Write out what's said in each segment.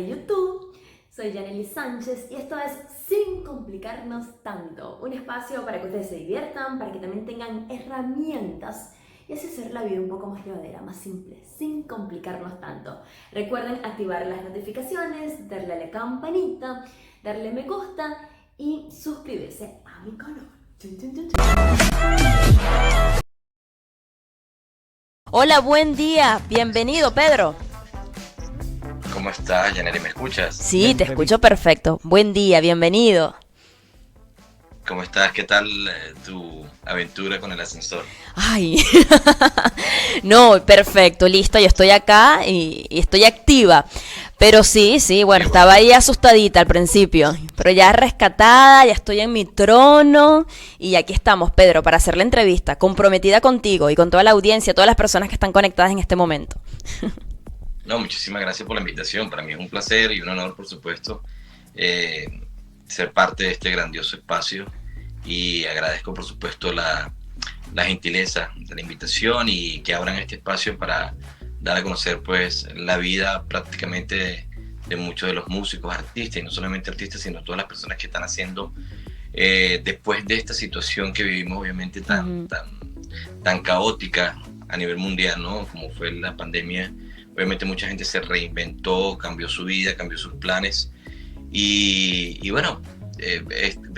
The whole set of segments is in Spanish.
de YouTube. Soy Yanely Sánchez y esto es Sin Complicarnos Tanto, un espacio para que ustedes se diviertan, para que también tengan herramientas y así hacer la vida un poco más llevadera, más simple, sin complicarnos tanto. Recuerden activar las notificaciones, darle a la campanita, darle me gusta y suscribirse a mi canal. Chun, chun, chun, chun. Hola, buen día. Bienvenido, Pedro. ¿Cómo estás, Yanely? ¿Me escuchas? Sí, te escucho perfecto. Buen día, bienvenido. ¿Cómo estás? ¿Qué tal tu aventura con el ascensor? Ay, no, perfecto, listo, yo estoy acá y estoy activa. Pero sí, bueno, estaba ahí asustadita al principio, pero ya rescatada, ya estoy en mi trono y aquí estamos, Pedro, para hacer la entrevista, comprometida contigo y con toda la audiencia, todas las personas que están conectadas en este momento. No, muchísimas gracias por la invitación. Para mí es un placer y un honor, por supuesto, ser parte de este grandioso espacio y agradezco, por supuesto, la gentileza de la invitación y que abran este espacio para dar a conocer pues la vida prácticamente de muchos de los músicos, artistas, y no solamente artistas, sino todas las personas que están haciendo después de esta situación que vivimos, obviamente tan caótica a nivel mundial, ¿no? Como fue la pandemia. Obviamente mucha gente se reinventó, cambió su vida, cambió sus planes y bueno,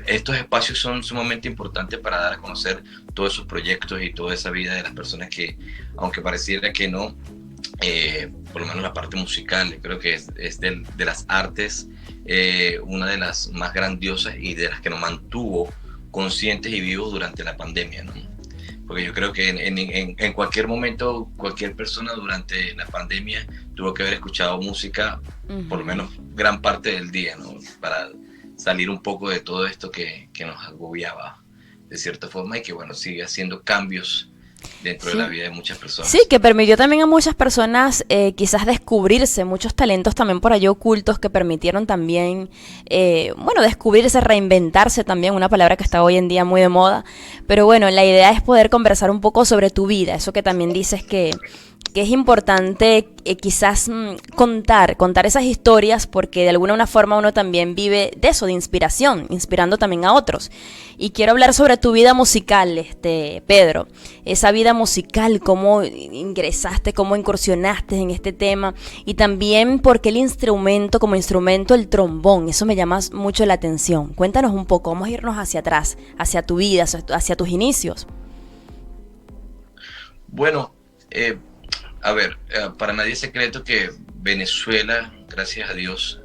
estos espacios son sumamente importantes para dar a conocer todos esos proyectos y toda esa vida de las personas que, aunque pareciera que no, por lo menos la parte musical, creo que es de las artes una de las más grandiosas y de las que nos mantuvo conscientes y vivos durante la pandemia, ¿no? Porque yo creo que en cualquier momento, cualquier persona durante la pandemia tuvo que haber escuchado música, por lo menos gran parte del día, ¿no? Para salir un poco de todo esto que nos agobiaba de cierta forma y que, bueno, sigue haciendo cambios dentro de la vida de muchas personas. Sí, que permitió también a muchas personas quizás descubrirse, muchos talentos también por allí ocultos que permitieron también, descubrirse, reinventarse también, una palabra que está hoy en día muy de moda. Pero bueno, la idea es poder conversar un poco sobre tu vida, eso que también dices que es importante quizás contar esas historias porque de alguna forma uno también vive de eso, de inspiración, inspirando también a otros. Y quiero hablar sobre tu vida musical, Pedro, esa vida musical, cómo ingresaste, cómo incursionaste en este tema y también por qué el instrumento, como instrumento, el trombón, eso me llama mucho la atención. Cuéntanos un poco, vamos a irnos hacia atrás, hacia tu vida, hacia tus inicios. Bueno, a ver, para nadie es secreto que Venezuela, gracias a Dios,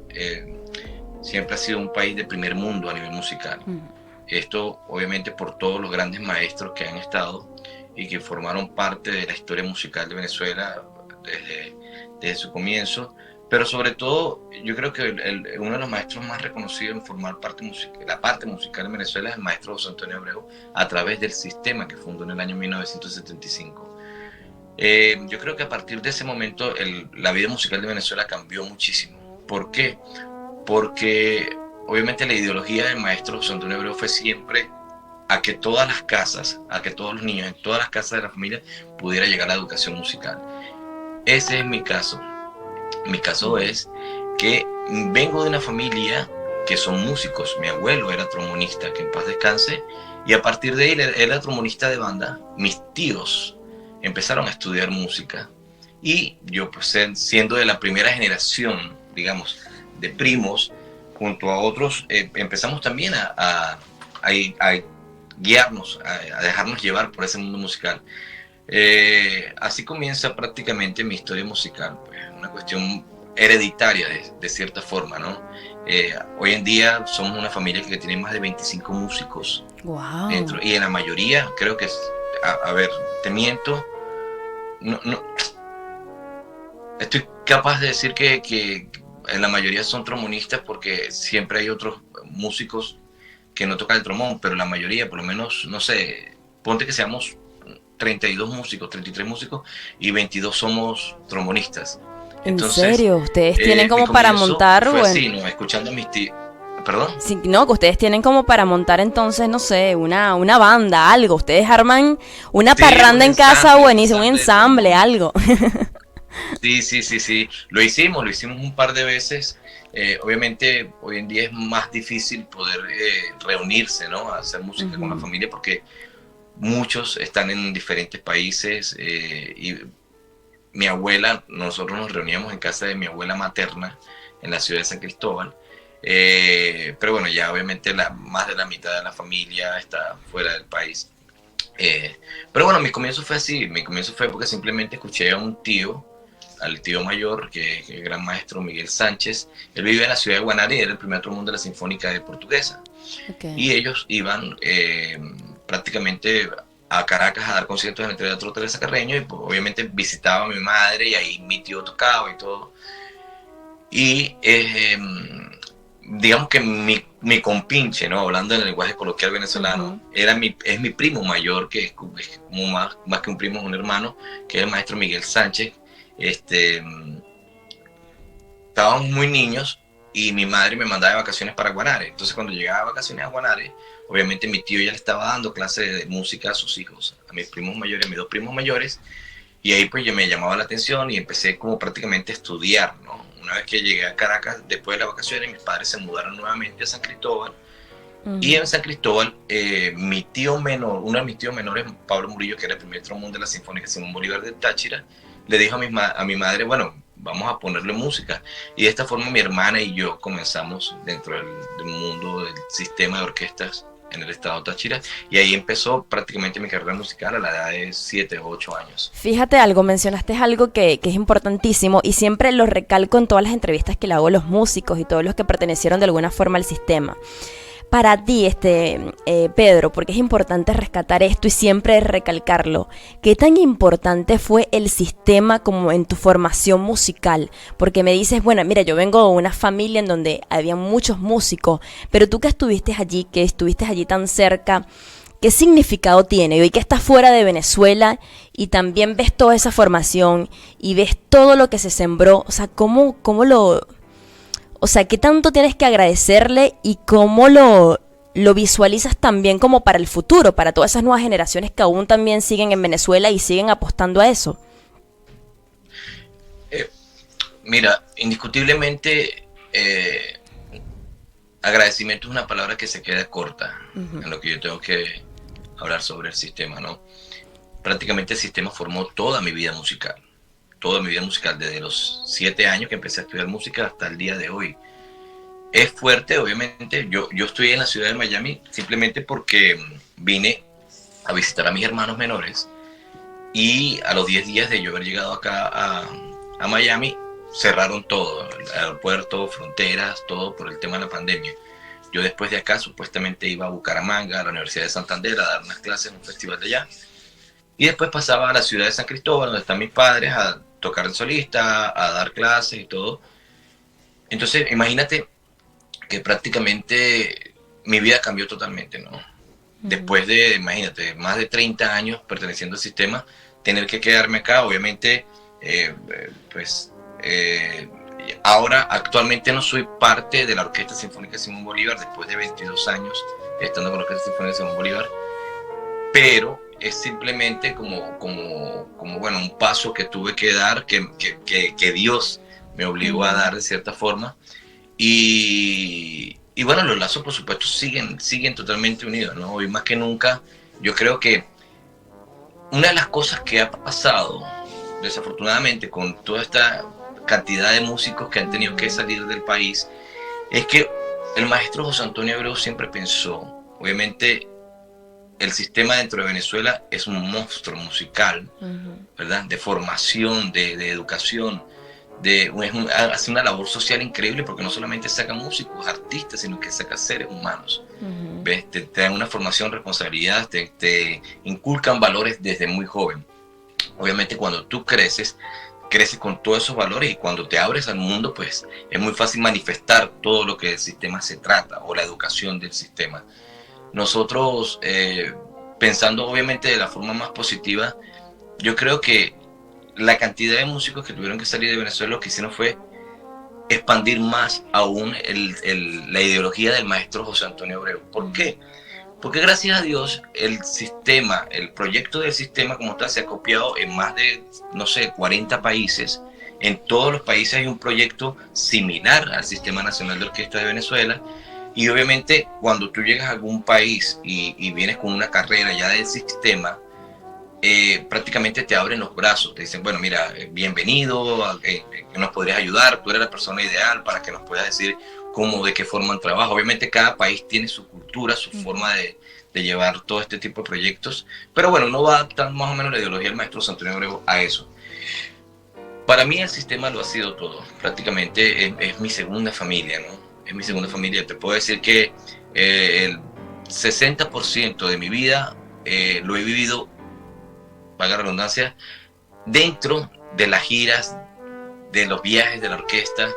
siempre ha sido un país de primer mundo a nivel musical. Esto obviamente por todos los grandes maestros que han estado y que formaron parte de la historia musical de Venezuela desde su comienzo, pero sobre todo yo creo que uno de los maestros más reconocidos en formar la parte musical de Venezuela es el maestro José Antonio Abreu, a través del sistema que fundó en el año 1975. Yo creo que a partir de ese momento la vida musical de Venezuela cambió muchísimo. ¿Por qué? Porque obviamente la ideología del maestro José Antonio Abreu fue siempre a que todas las casas, a que todos los niños en todas las casas de la familia pudiera llegar la educación musical. Ese es mi caso. Mi caso es que vengo de una familia que son músicos. Mi abuelo era trombonista, que en paz descanse, y a partir de él era trombonista de banda. Mis tíos empezaron a estudiar música y yo, pues siendo de la primera generación, digamos, de primos, junto a otros, empezamos también a guiarnos, a dejarnos llevar por ese mundo musical. Así comienza prácticamente mi historia musical, pues, una cuestión hereditaria de cierta forma, ¿no? Hoy en día somos una familia que tiene más de 25 músicos. Wow. Dentro, y en la mayoría, creo que a ver, te miento, no, estoy capaz de decir que en la mayoría son trombonistas porque siempre hay otros músicos que no tocan el trombón, pero la mayoría, por lo menos, no sé, ponte que seamos 32 músicos, 33 músicos y 22 somos trombonistas. Entonces, ¿en serio? ¿Ustedes tienen como para montar? Fue Bueno, así, ¿no? Escuchando a mis tíos. ¿Perdón? sí, no, que ustedes tienen como para montar entonces, no sé, una banda, algo. Ustedes arman una parranda en casa, buenísimo, un ensamble, algo. Sí. Lo hicimos un par de veces. Obviamente hoy en día es más difícil poder reunirse, ¿no? A hacer música con la familia porque muchos están en diferentes países y mi abuela, nosotros nos reuníamos en casa de mi abuela materna en la ciudad de San Cristóbal, pero bueno, ya obviamente más de la mitad de la familia está fuera del país. Pero bueno, mi comienzo fue así, mi comienzo fue porque simplemente escuché a un tío, al tío mayor, que es el gran maestro Miguel Sánchez. Él vive en la ciudad de Guanare, era el primer trombón de la Sinfónica de Portuguesa. Okay. Y ellos iban prácticamente a Caracas a dar conciertos en el Teatro Teresa Carreño y pues, obviamente visitaba a mi madre y ahí mi tío tocaba y todo. Y digamos que mi compinche, ¿no? Hablando en el lenguaje coloquial venezolano, es mi primo mayor, que es como más que un primo, es un hermano, que es el maestro Miguel Sánchez. Estábamos muy niños y mi madre me mandaba de vacaciones para Guanare. Entonces cuando llegaba de vacaciones a Guanare, obviamente mi tío ya le estaba dando clases de música a sus hijos, a mis primos mayores, a mis 2 primos mayores, y ahí pues ya me llamaba la atención y empecé como prácticamente a estudiar, ¿no? Una vez que llegué a Caracas, después de las vacaciones, mis padres se mudaron nuevamente a San Cristóbal, y en San Cristóbal, mi tío menor, uno de mis tíos menores, Pablo Murillo, que era el primer trombón de la Sinfónica Simón Bolívar de Táchira, le dijo a mi madre, bueno, vamos a ponerle música. Y de esta forma mi hermana y yo comenzamos dentro del mundo del sistema de orquestas en el estado Táchira. Y ahí empezó prácticamente mi carrera musical a la edad de 7 o 8 años. Fíjate algo, mencionaste algo que es importantísimo y siempre lo recalco en todas las entrevistas que le hago a los músicos y todos los que pertenecieron de alguna forma al sistema. Para ti, Pedro, porque es importante rescatar esto y siempre recalcarlo, ¿qué tan importante fue el sistema como en tu formación musical? Porque me dices, bueno, mira, yo vengo de una familia en donde había muchos músicos, pero tú que estuviste allí tan cerca, ¿qué significado tiene? Y hoy que estás fuera de Venezuela y también ves toda esa formación y ves todo lo que se sembró, o sea, ¿qué tanto tienes que agradecerle y cómo lo visualizas también como para el futuro, para todas esas nuevas generaciones que aún también siguen en Venezuela y siguen apostando a eso? Mira, indiscutiblemente agradecimiento es una palabra que se queda corta en lo que yo tengo que hablar sobre el sistema, ¿no? Prácticamente el sistema formó toda mi vida musical. Desde los 7 años que empecé a estudiar música hasta el día de hoy. Es fuerte, obviamente. Yo estoy en la ciudad de Miami simplemente porque vine a visitar a mis hermanos menores y a los 10 días de yo haber llegado acá a Miami, cerraron todo, el aeropuerto, fronteras, todo por el tema de la pandemia. Yo después de acá supuestamente iba a Bucaramanga, a la Universidad de Santander, a dar unas clases en un festival de allá. Y después pasaba a la ciudad de San Cristóbal, donde están mis padres, a tocar en solista, a dar clases y todo. Entonces, imagínate que prácticamente mi vida cambió totalmente, ¿no? Después de, imagínate, más de 30 años perteneciendo al sistema, tener que quedarme acá, obviamente, ahora actualmente no soy parte de la Orquesta Sinfónica Simón Bolívar, después de 22 años estando con la Orquesta Sinfónica Simón Bolívar, pero es simplemente como bueno, un paso que tuve que dar, que Dios me obligó a dar de cierta forma. Y bueno, los lazos por supuesto siguen totalmente unidos, ¿no? Hoy más que nunca, yo creo que una de las cosas que ha pasado, desafortunadamente, con toda esta cantidad de músicos que han tenido que salir del país, es que el maestro José Antonio Abreu siempre pensó, obviamente, el sistema dentro de Venezuela es un monstruo musical, ¿verdad? De formación, de educación, hace una labor social increíble porque no solamente saca músicos, artistas, sino que saca seres humanos. ¿Ves? Te dan una formación, responsabilidad, te inculcan valores desde muy joven. Obviamente cuando tú creces con todos esos valores y cuando te abres al mundo, pues es muy fácil manifestar todo lo que el sistema se trata o la educación del sistema. Nosotros, pensando obviamente de la forma más positiva, yo creo que la cantidad de músicos que tuvieron que salir de Venezuela lo que hicieron fue expandir más aún la ideología del maestro José Antonio Abreu. ¿Por qué? Porque gracias a Dios el sistema, el proyecto del sistema como tal se ha copiado en más de, 40 países En todos los países hay un proyecto similar al Sistema Nacional de Orquesta de Venezuela. Y obviamente cuando tú llegas a algún país y vienes con una carrera ya del sistema, prácticamente te abren los brazos, te dicen, bueno, mira, bienvenido, que nos podrías ayudar, tú eres la persona ideal para que nos puedas decir cómo, de qué forma el trabajo. Obviamente cada país tiene su cultura, su forma de llevar todo este tipo de proyectos, pero bueno, uno va a adaptar más o menos la ideología del maestro José Antonio Abreu a eso. Para mí el sistema lo ha sido todo, prácticamente es mi segunda familia, ¿no? Es mi segunda familia. Te puedo decir que el 60% de mi vida lo he vivido, valga la redundancia, dentro de las giras, de los viajes de la orquesta,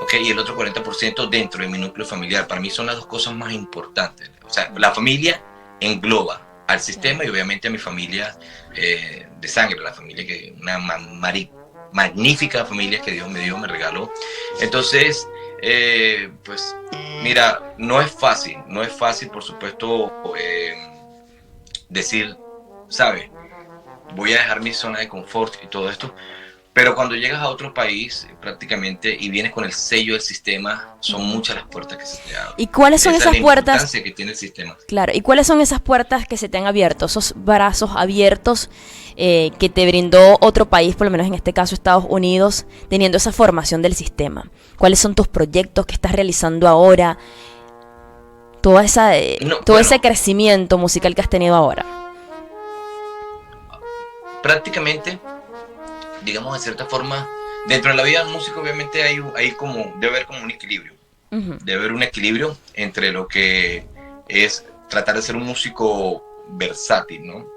¿okay? Y el otro 40% dentro de mi núcleo familiar. Para mí son las dos cosas más importantes. O sea, la familia engloba al sistema y obviamente a mi familia de sangre, la familia que una magnífica familia que Dios me dio, me regaló. Entonces, pues mira, no es fácil, por supuesto, decir, ¿sabes? Voy a dejar mi zona de confort y todo esto, pero cuando llegas a otro país prácticamente y vienes con el sello del sistema, son muchas las puertas que se te abren. ¿Y cuáles son esas puertas? La importancia que tiene el sistema. Claro, ¿y cuáles son esas puertas que se te han abierto, esos brazos abiertos que te brindó otro país, por lo menos en este caso Estados Unidos, teniendo esa formación del sistema? ¿Cuáles son tus proyectos que estás realizando ahora? Todo ese crecimiento musical que has tenido ahora. Prácticamente, digamos de cierta forma, dentro de la vida del músico obviamente debe haber como un equilibrio. Debe haber un equilibrio entre lo que es tratar de ser un músico versátil, ¿no?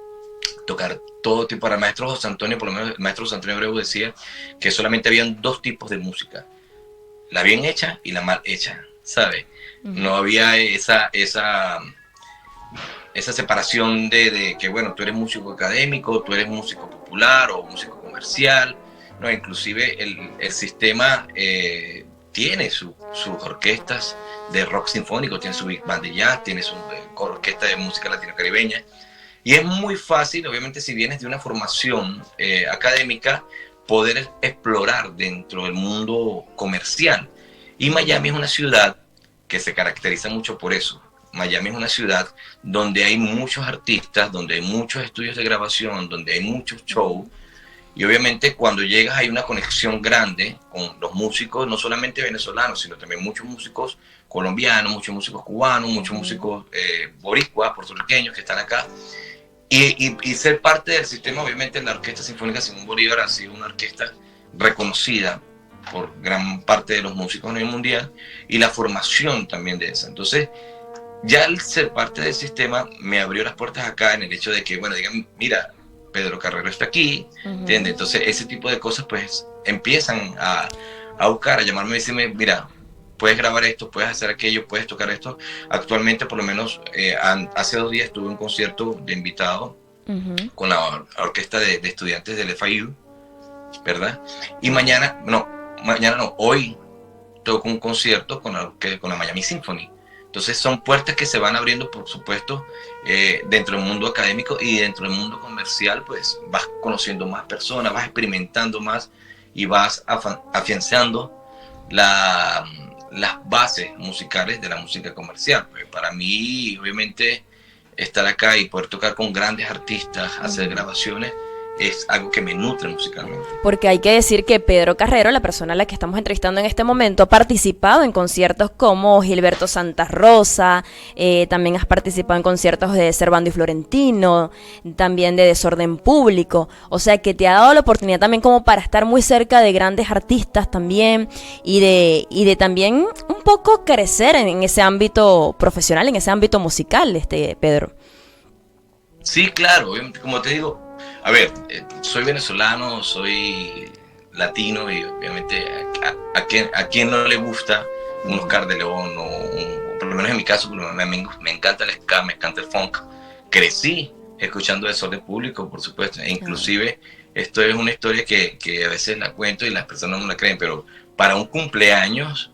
Tocar todo tipo. Para el maestro José Antonio, por lo menos el maestro José Antonio Abreu decía que solamente habían dos tipos de música: la bien hecha y la mal hecha, ¿sabes? No había esa separación de que, bueno, tú eres músico académico, tú eres músico popular o músico comercial. No, inclusive el sistema tiene sus orquestas de rock sinfónico, tiene su big band de jazz, tiene su orquesta de música latino-caribeña. Y es muy fácil, obviamente, si vienes de una formación académica, poder explorar dentro del mundo comercial. Y Miami es una ciudad que se caracteriza mucho por eso. Miami es una ciudad donde hay muchos artistas, donde hay muchos estudios de grabación, donde hay muchos shows. Y obviamente cuando llegas hay una conexión grande con los músicos, no solamente venezolanos, sino también muchos músicos colombianos, muchos músicos cubanos, muchos músicos boricuas, puertorriqueños que están acá. Y ser parte del sistema, obviamente la Orquesta Sinfónica Simón Bolívar ha sido una orquesta reconocida por gran parte de los músicos a nivel mundial y la formación también de esa. Entonces, ya al ser parte del sistema me abrió las puertas acá en el hecho de que, bueno, digan, mira, Pedro Carrero está aquí, ¿entiendes? Entonces ese tipo de cosas pues empiezan a buscar, a llamarme y decirme, mira, puedes grabar esto, puedes hacer aquello, puedes tocar esto. Actualmente, por lo menos, hace 2 días tuve un concierto de invitado con la orquesta de estudiantes del FIU, ¿verdad? Y hoy toco un concierto con la Miami Symphony. Entonces son puertas que se van abriendo, por supuesto, dentro del mundo académico y dentro del mundo comercial, pues vas conociendo más personas, vas experimentando más y vas afianzando las bases musicales de la música comercial. Pues para mí, obviamente, estar acá y poder tocar con grandes artistas, hacer grabaciones, es algo que me nutre musicalmente. Porque hay que decir que Pedro Carrero, la persona a la que estamos entrevistando en este momento, ha participado en conciertos como Gilberto Santa Rosa, también has participado en conciertos de Servando y Florentino, también de Desorden Público, o sea que te ha dado la oportunidad también como para estar muy cerca de grandes artistas también y de también un poco crecer en ese ámbito profesional, en ese ámbito musical, Pedro. Sí, claro, como te digo, a ver, soy venezolano, soy latino y obviamente a quien no le gusta un Oscar de León o por lo menos en mi caso, me encanta el ska, me encanta el funk. Crecí escuchando Desorden Público, por supuesto, e inclusive esto es una historia que a veces la cuento y las personas no la creen, pero para un cumpleaños,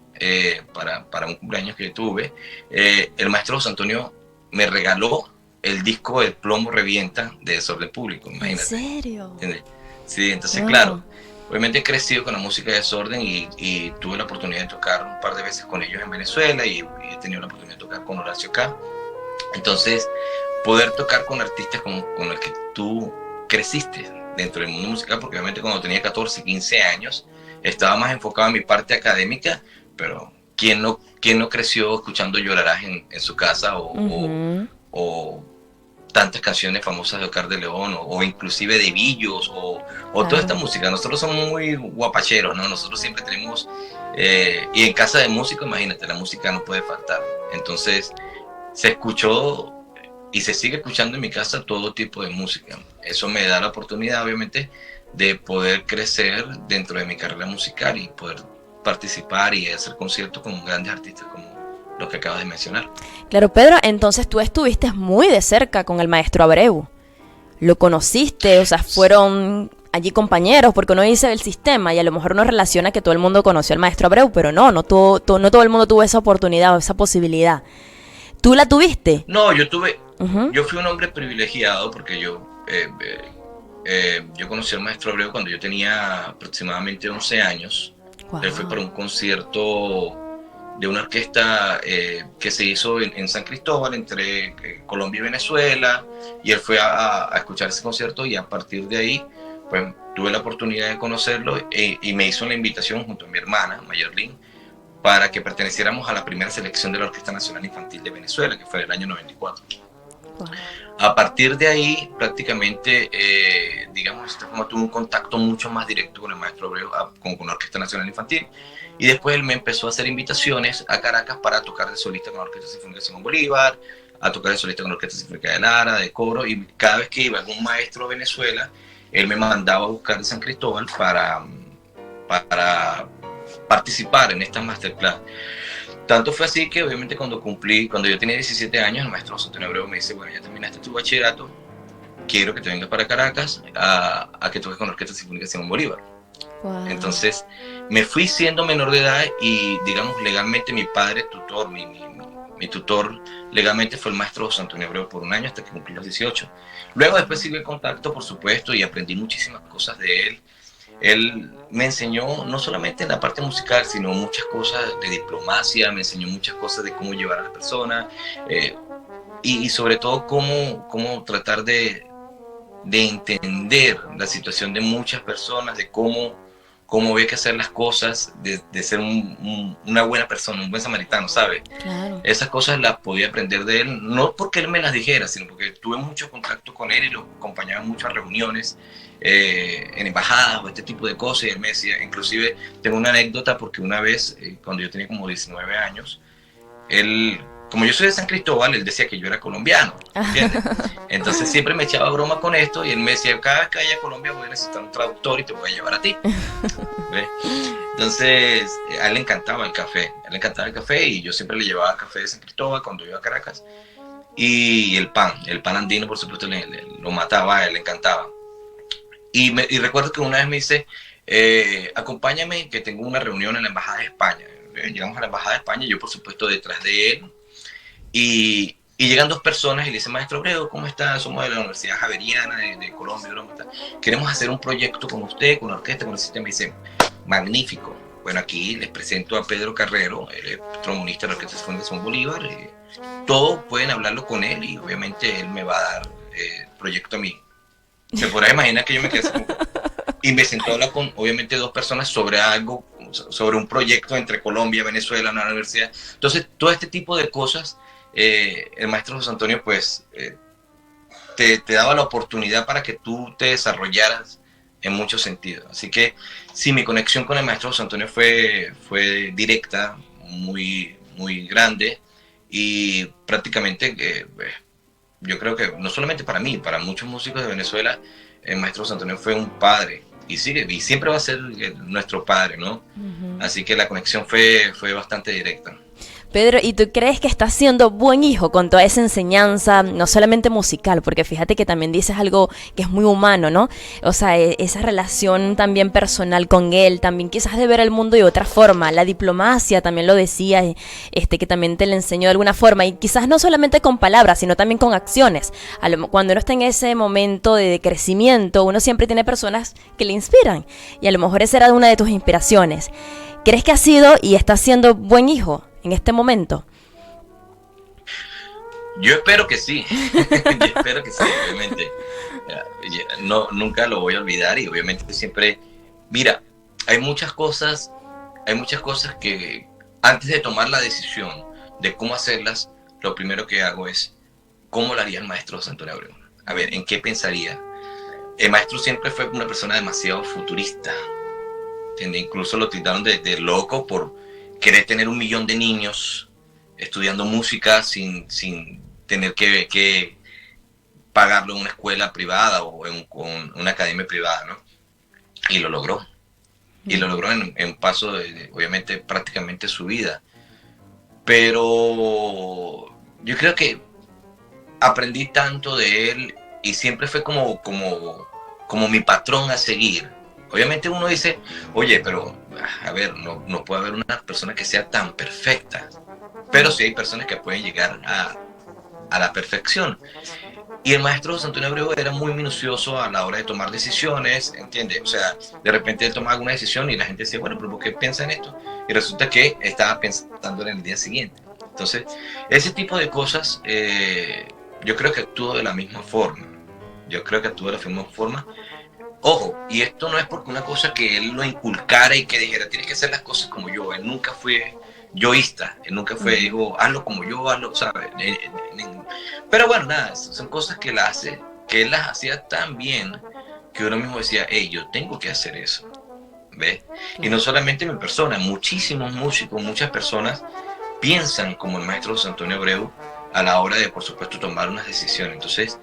para un cumpleaños que tuve, el maestro José Antonio me regaló el disco El Plomo Revienta de Desorden Público, imagínate. ¿En serio? ¿Entiendes? Sí, entonces claro, obviamente he crecido con la música de Desorden y tuve la oportunidad de tocar un par de veces con ellos en Venezuela y he tenido la oportunidad de tocar con Horacio acá. Entonces, poder tocar con artistas con los que tú creciste dentro del mundo musical, porque obviamente cuando tenía 14, 15 años, estaba más enfocado en mi parte académica, pero ¿quién no creció escuchando Llorarás en su casa o tantas canciones famosas de Oscar de León o inclusive de Villos o toda esta música? Nosotros somos muy guapacheros, ¿no? Nosotros siempre tenemos, y en casa de músico, imagínate, la música no puede faltar. Entonces, se escuchó y se sigue escuchando en mi casa todo tipo de música. Eso me da la oportunidad, obviamente, de poder crecer dentro de mi carrera musical y poder participar y hacer conciertos con grandes artistas como los que acabas de mencionar. Claro, Pedro, entonces tú estuviste muy de cerca con el maestro Abreu. ¿Lo conociste? O sea, fueron allí compañeros, porque uno dice el sistema y a lo mejor uno relaciona que todo el mundo conoció al maestro Abreu, pero no todo el mundo tuvo esa oportunidad o esa posibilidad. ¿Tú la tuviste? No, yo fui un hombre privilegiado porque yo conocí al maestro Abreu cuando yo tenía aproximadamente 11 años. Wow. Él fue para un concierto de una orquesta que se hizo en San Cristóbal entre Colombia y Venezuela, y él fue a escuchar ese concierto y a partir de ahí pues tuve la oportunidad de conocerlo y me hizo la invitación junto a mi hermana Mayerlin para que perteneciéramos a la primera selección de la Orquesta Nacional Infantil de Venezuela, que fue del año 94. Wow. A partir de ahí, prácticamente, digamos, tuve un contacto mucho más directo con el maestro Abreu, con la Orquesta Nacional Infantil, y después él me empezó a hacer invitaciones a Caracas para tocar de solista con la Orquesta Sinfónica Simón Bolívar, a tocar de solista con la Orquesta Sinfónica de Lara, de coro, y cada vez que iba algún maestro a Venezuela, él me mandaba a buscar de San Cristóbal para participar en estas masterclass. Tanto fue así que obviamente cuando yo tenía 17 años, el maestro José Antonio Abreu me dice, bueno, ya terminaste tu bachillerato, quiero que te vengas para Caracas a que toques con la Orquesta Sinfónica Simón Bolívar. Wow. Entonces me fui siendo menor de edad y digamos legalmente mi padre tutor, mi tutor legalmente fue el maestro José Antonio Abreu por un año hasta que cumplí los 18. Luego después sigo en contacto, por supuesto, y aprendí muchísimas cosas de él. Él me enseñó no solamente en la parte musical, sino muchas cosas de diplomacia, me enseñó muchas cosas de cómo llevar a la persona y sobre todo cómo tratar de entender la situación de muchas personas, de cómo había que hacer las cosas, de ser una buena persona, un buen samaritano, ¿sabes? Claro. Esas cosas las podía aprender de él, no porque él me las dijera, sino porque tuve mucho contacto con él y lo acompañaba en muchas reuniones, en embajadas o este tipo de cosas, y él me decía, inclusive tengo una anécdota porque una vez, cuando yo tenía como 19 años, él, como yo soy de San Cristóbal, él decía que yo era colombiano, ¿entiendes? Entonces siempre me echaba broma con esto y él me decía, cada vez que vaya a Colombia voy a necesitar un traductor y te voy a llevar a ti. ¿Ves? Entonces a él le encantaba el café, y yo siempre le llevaba café de San Cristóbal cuando iba a Caracas, y el pan andino por supuesto lo mataba, a él le encantaba. Y recuerdo que una vez me dice, acompáñame que tengo una reunión en la Embajada de España. Llegamos a la Embajada de España, yo por supuesto detrás de él, y llegan dos personas y le dicen, maestro Abreu, ¿cómo está? Somos de la Universidad Javeriana de Colombia, queremos hacer un proyecto con usted, con la orquesta, con el sistema. Y dice, magnífico. Bueno, aquí les presento a Pedro Carrero, él es trombonista de la Orquesta Sinfónica Simón Bolívar. Todos pueden hablarlo con él y obviamente él me va a dar proyecto a mí. Se podrá imaginar que yo me quedé y me sentó a hablar con obviamente dos personas sobre algo, sobre un proyecto entre Colombia y Venezuela en la universidad. Entonces, todo este tipo de cosas, el maestro José Antonio pues te daba la oportunidad para que tú te desarrollaras en muchos sentidos. Así que sí, mi conexión con el maestro José Antonio fue directa, muy, muy grande, y prácticamente yo creo que no solamente para mí, para muchos músicos de Venezuela, el maestro José Antonio fue un padre y siempre va a ser nuestro padre, ¿no? Uh-huh. Así que la conexión fue bastante directa. Pedro, ¿y tú crees que estás siendo buen hijo con toda esa enseñanza, no solamente musical? Porque fíjate que también dices algo que es muy humano, ¿no? O sea, esa relación también personal con él, también quizás de ver el mundo de otra forma. La diplomacia, también lo decía, que también te le enseñó de alguna forma. Y quizás no solamente con palabras, sino también con acciones. Cuando uno está en ese momento de crecimiento, uno siempre tiene personas que le inspiran. Y a lo mejor esa era una de tus inspiraciones. ¿Crees que has sido y estás siendo buen hijo en este momento? Yo espero que sí, yo espero que sí, obviamente. No, nunca lo voy a olvidar y obviamente siempre, mira, hay muchas cosas que antes de tomar la decisión de cómo hacerlas, lo primero que hago es, ¿cómo lo haría el maestro José Antonio Abreu? A ver, ¿en qué pensaría? El maestro siempre fue una persona demasiado futurista. Incluso lo tildaron de loco por querer tener 1 millón de niños estudiando música sin tener que pagarlo en una escuela privada o en una academia privada, ¿no? Y lo logró. Y lo logró en un paso de, obviamente, prácticamente su vida. Pero yo creo que aprendí tanto de él y siempre fue como mi patrón a seguir. Obviamente uno dice, oye, pero a ver, no puede haber una persona que sea tan perfecta, pero sí hay personas que pueden llegar a la perfección. Y el maestro José Antonio Abreu era muy minucioso a la hora de tomar decisiones, ¿entiendes? O sea, de repente él tomaba una decisión y la gente decía, bueno, pero ¿por qué piensa en esto? Y resulta que estaba pensando en el día siguiente. Entonces, ese tipo de cosas, yo creo que actúo de la misma forma. Ojo, y esto no es porque una cosa que él lo inculcara y que dijera, tienes que hacer las cosas como yo. Él nunca fue yoísta, él nunca fue, dijo, hazlo como yo, hazlo, ¿sabes? Pero bueno, nada, son cosas que él las hacía tan bien que uno mismo decía, hey, yo tengo que hacer eso, ¿ves? Y no solamente mi persona, muchísimos músicos, muchas personas piensan como el maestro José Antonio Abreu a la hora de, por supuesto, tomar unas decisiones. Entonces,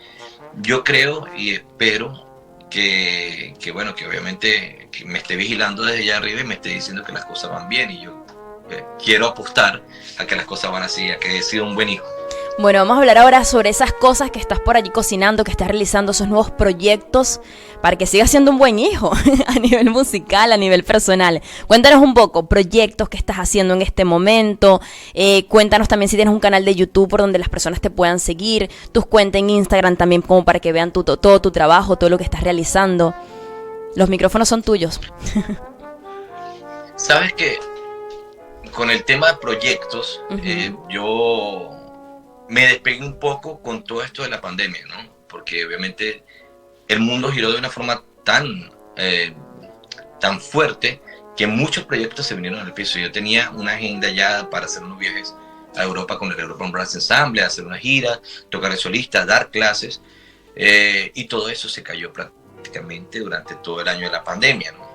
yo creo y espero que bueno, que obviamente que me esté vigilando desde allá arriba y me esté diciendo que las cosas van bien, y yo quiero apostar a que las cosas van así, a que he sido un buen hijo. Bueno, vamos a hablar ahora sobre esas cosas que estás por allí cocinando, que estás realizando, esos nuevos proyectos para que sigas siendo un buen hijo a nivel musical, a nivel personal. Cuéntanos un poco, proyectos que estás haciendo en este momento. Cuéntanos también si tienes un canal de YouTube por donde las personas te puedan seguir, tus cuentas en Instagram también, como para que vean todo tu trabajo, todo lo que estás realizando. Los micrófonos son tuyos. Sabes que con el tema de proyectos, yo me despegué un poco con todo esto de la pandemia, ¿no? Porque obviamente el mundo giró de una forma tan fuerte que muchos proyectos se vinieron al piso. Yo tenía una agenda ya para hacer unos viajes a Europa con el European Brass Ensemble, hacer una gira, tocar de solista, dar clases, y todo eso se cayó prácticamente durante todo el año de la pandemia, ¿no?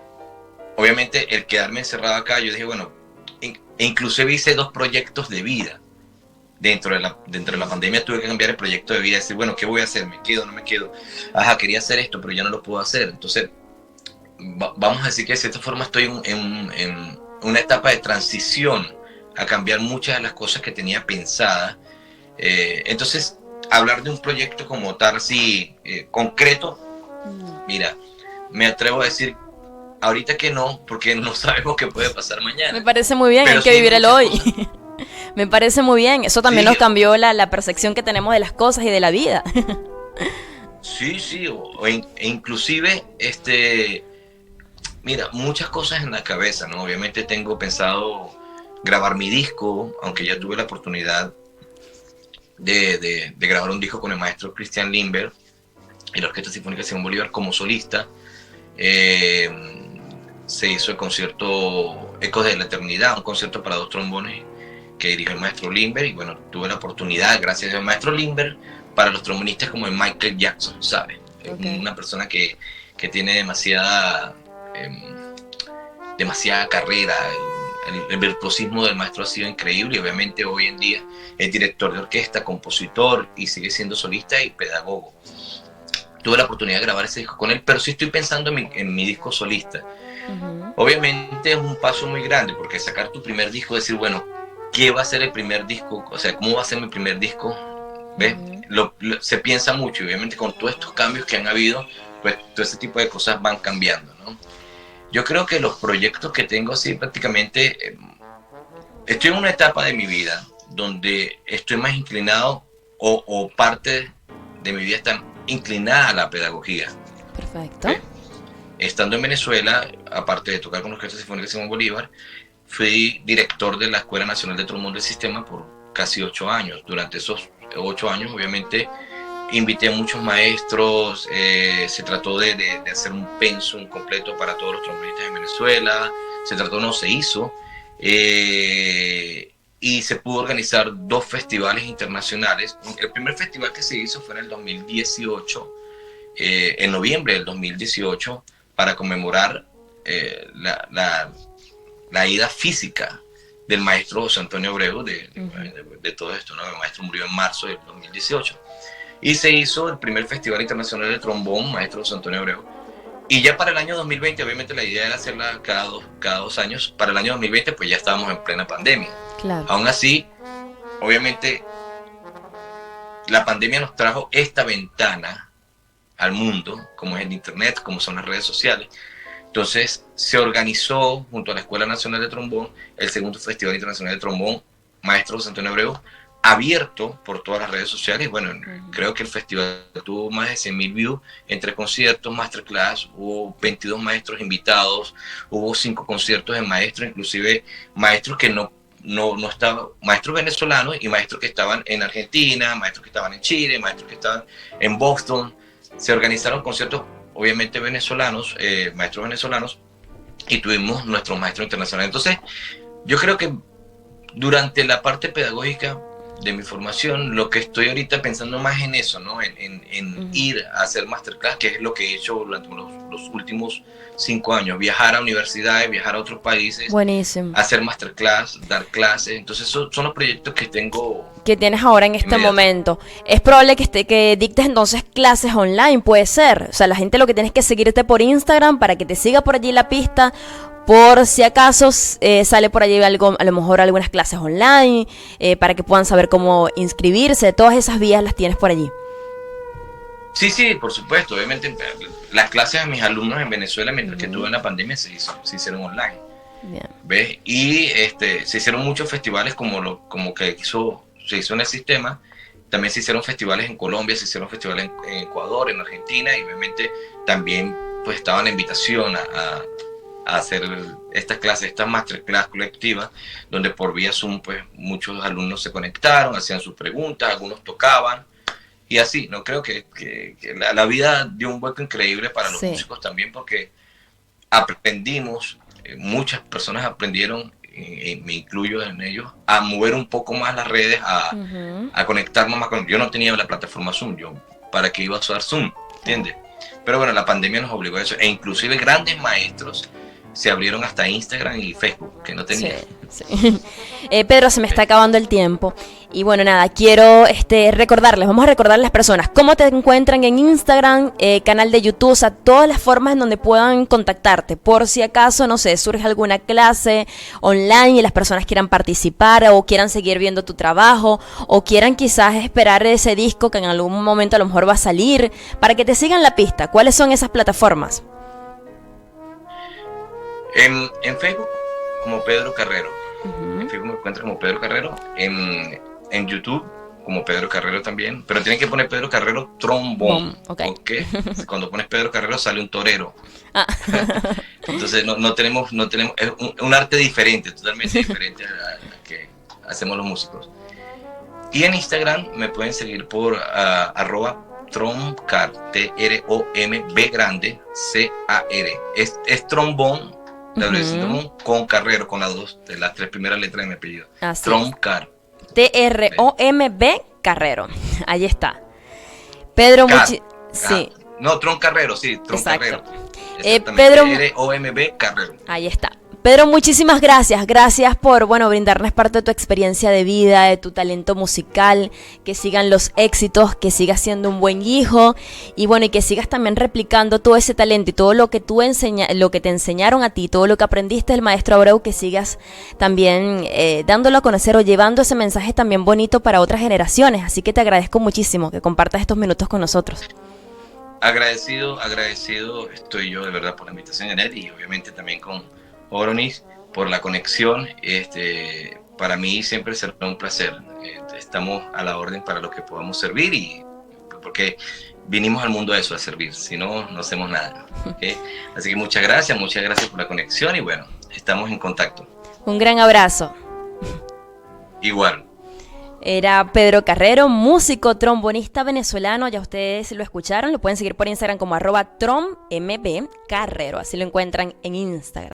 Obviamente el quedarme encerrado acá, yo dije, bueno, inclusive hice 2 proyectos de vida. Dentro de la pandemia tuve que cambiar el proyecto de vida, decir, bueno, ¿qué voy a hacer? ¿Me quedo? ¿No me quedo? Ajá, quería hacer esto, pero ya no lo puedo hacer. Entonces, vamos a decir que de cierta forma estoy en una etapa de transición a cambiar muchas de las cosas que tenía pensadas. Entonces, hablar de un proyecto como tal, así, concreto, mira, me atrevo a decir ahorita que no, porque no sabemos qué puede pasar mañana. Me parece muy bien, pero hay que vivir el hoy. Me parece muy bien, eso también sí, nos cambió la percepción que tenemos de las cosas y de la vida. Sí, e inclusive, mira, muchas cosas en la cabeza, ¿no? Obviamente tengo pensado grabar mi disco, aunque ya tuve la oportunidad de grabar un disco con el maestro Christian Lindberg y la Orquesta Sinfónica Simón Bolívar como solista. Se hizo el concierto Ecos de la Eternidad, un concierto para 2 trombones que dirigió el maestro Lindberg, y bueno, tuve la oportunidad, gracias al maestro Lindberg, para los trombonistas como el Michael Jackson, ¿sabes? Okay. Una persona que tiene demasiada carrera, el virtuosismo del maestro ha sido increíble, y obviamente hoy en día es director de orquesta, compositor, y sigue siendo solista y pedagogo. Tuve la oportunidad de grabar ese disco con él, pero sí estoy pensando en mi disco solista. Obviamente es un paso muy grande, porque sacar tu primer disco, decir, bueno, qué va a ser el primer disco, o sea, cómo va a ser mi primer disco, ¿ves? Se piensa mucho y obviamente con todos estos cambios que han habido, pues todo ese tipo de cosas van cambiando, ¿no? Yo creo que los proyectos que tengo así prácticamente, estoy en una etapa de mi vida donde estoy más inclinado o parte de mi vida está inclinada a la pedagogía. Perfecto. ¿Ves? Estando en Venezuela, aparte de tocar con la Orquesta Sinfónica de Simón Bolívar, fui director de la Escuela Nacional de Trombón del Sistema por casi 8 años. Durante esos 8 años, obviamente, invité a muchos maestros, se trató de hacer un pensum completo para todos los trombonistas en Venezuela, se hizo, y se pudo organizar 2 festivales internacionales. El primer festival que se hizo fue en el 2018, en noviembre del 2018, para conmemorar la ida física del maestro José Antonio Abreu de todo esto, ¿no? El maestro murió en marzo del 2018. Y se hizo el primer Festival Internacional de Trombón, maestro José Antonio Abreu. Y ya para el año 2020, obviamente la idea era hacerla cada dos años. Para el año 2020, pues ya estábamos en plena pandemia. Claro. Aún así, obviamente, la pandemia nos trajo esta ventana al mundo, como es el internet, como son las redes sociales. Entonces se organizó junto a la Escuela Nacional de Trombón el segundo Festival Internacional de Trombón, maestro José Antonio Abreu, abierto por todas las redes sociales. Bueno, creo que el festival tuvo más de 100.000 views entre conciertos, masterclass, hubo 22 maestros invitados, hubo 5 conciertos de maestros, inclusive maestros que no estaban, maestros venezolanos y maestros que estaban en Argentina, maestros que estaban en Chile, maestros que estaban en Boston. Se organizaron conciertos obviamente venezolanos, maestros venezolanos, y tuvimos nuestros maestros internacionales. Entonces, yo creo que durante la parte pedagógica de mi formación, lo que estoy ahorita pensando más en eso, ¿no? En ir a hacer masterclass, que es lo que he hecho durante los últimos 5 años, viajar a universidades, viajar a otros países, buenísimo, hacer masterclass, dar clases. Entonces, son los proyectos que tengo. Que tienes ahora en este momento. Es probable que dictes entonces clases online, puede ser. O sea, la gente lo que tienes que seguirte por Instagram para que te siga por allí la pista. Por si acaso sale por allí algo, a lo mejor algunas clases online, para que puedan saber cómo inscribirse. Todas esas vías las tienes por allí. Sí, por supuesto. Obviamente, las clases a mis alumnos en Venezuela, mientras que estuve en la pandemia, se hicieron online. Bien. ¿Ves? Y se hicieron muchos festivales como que se hizo en el sistema. También se hicieron festivales en Colombia, se hicieron festivales en Ecuador, en Argentina, y obviamente también pues estaba la invitación a hacer estas clases, estas masterclass colectivas, donde por vía Zoom pues muchos alumnos se conectaron, hacían sus preguntas, algunos tocaban, y así. No creo que la vida dio un vuelco increíble para los músicos también, porque aprendimos, muchas personas aprendieron, me incluyo en ellos, a mover un poco más las redes, a conectarnos más con. Yo no tenía la plataforma Zoom, yo para qué iba a usar Zoom, ¿entiendes? Pero bueno, la pandemia nos obligó a eso, e inclusive grandes maestros se abrieron hasta Instagram y Facebook, que no tenían. Sí. Pedro, se me está acabando el tiempo. Y bueno, nada, quiero vamos a recordarles a las personas cómo te encuentran en Instagram, canal de YouTube, o sea, todas las formas en donde puedan contactarte. Por si acaso, no sé, surge alguna clase online y las personas quieran participar, o quieran seguir viendo tu trabajo, o quieran quizás esperar ese disco que en algún momento a lo mejor va a salir, para que te sigan la pista. ¿Cuáles son esas plataformas? En Facebook, como Pedro Carrero. En Facebook me encuentran como Pedro Carrero. En YouTube, como Pedro Carrero también. Pero tienen que poner Pedro Carrero Trombón. Okay. Cuando pones Pedro Carrero sale un torero. Entonces no tenemos, es un arte diferente, totalmente diferente a que hacemos los músicos. Y en Instagram me pueden seguir por @tromcar, TROMB grande CAR. Es trombón. Con Carrero, con las 3 primeras letras de mi apellido. Tromcar. TROMB Carrero. Ahí está. Pedro, sí. No, Tron Carrero, sí, Tron Exacto. Carrero. Pedro, TROMB Carrero. Ahí está. Pedro, muchísimas gracias. Gracias por, bueno, brindarnos parte de tu experiencia de vida, de tu talento musical, que sigan los éxitos, que sigas siendo un buen hijo y bueno, y que sigas también replicando todo ese talento y todo lo que lo que te enseñaron a ti, todo lo que aprendiste del maestro Abreu, que sigas también dándolo a conocer o llevando ese mensaje también bonito para otras generaciones. Así que te agradezco muchísimo que compartas estos minutos con nosotros. Agradecido estoy yo de verdad por la invitación, Janet, y obviamente también con Oronis por la conexión. Para mí siempre será un placer. Estamos a la orden para lo que podamos servir y porque vinimos al mundo a eso, a servir. Si no, no hacemos nada. ¿Okay? Así que muchas gracias por la conexión y bueno, estamos en contacto. Un gran abrazo. Igual. Era Pedro Carrero, músico, trombonista venezolano. Ya ustedes lo escucharon, lo pueden seguir por Instagram como @trombcarrero. Así lo encuentran en Instagram.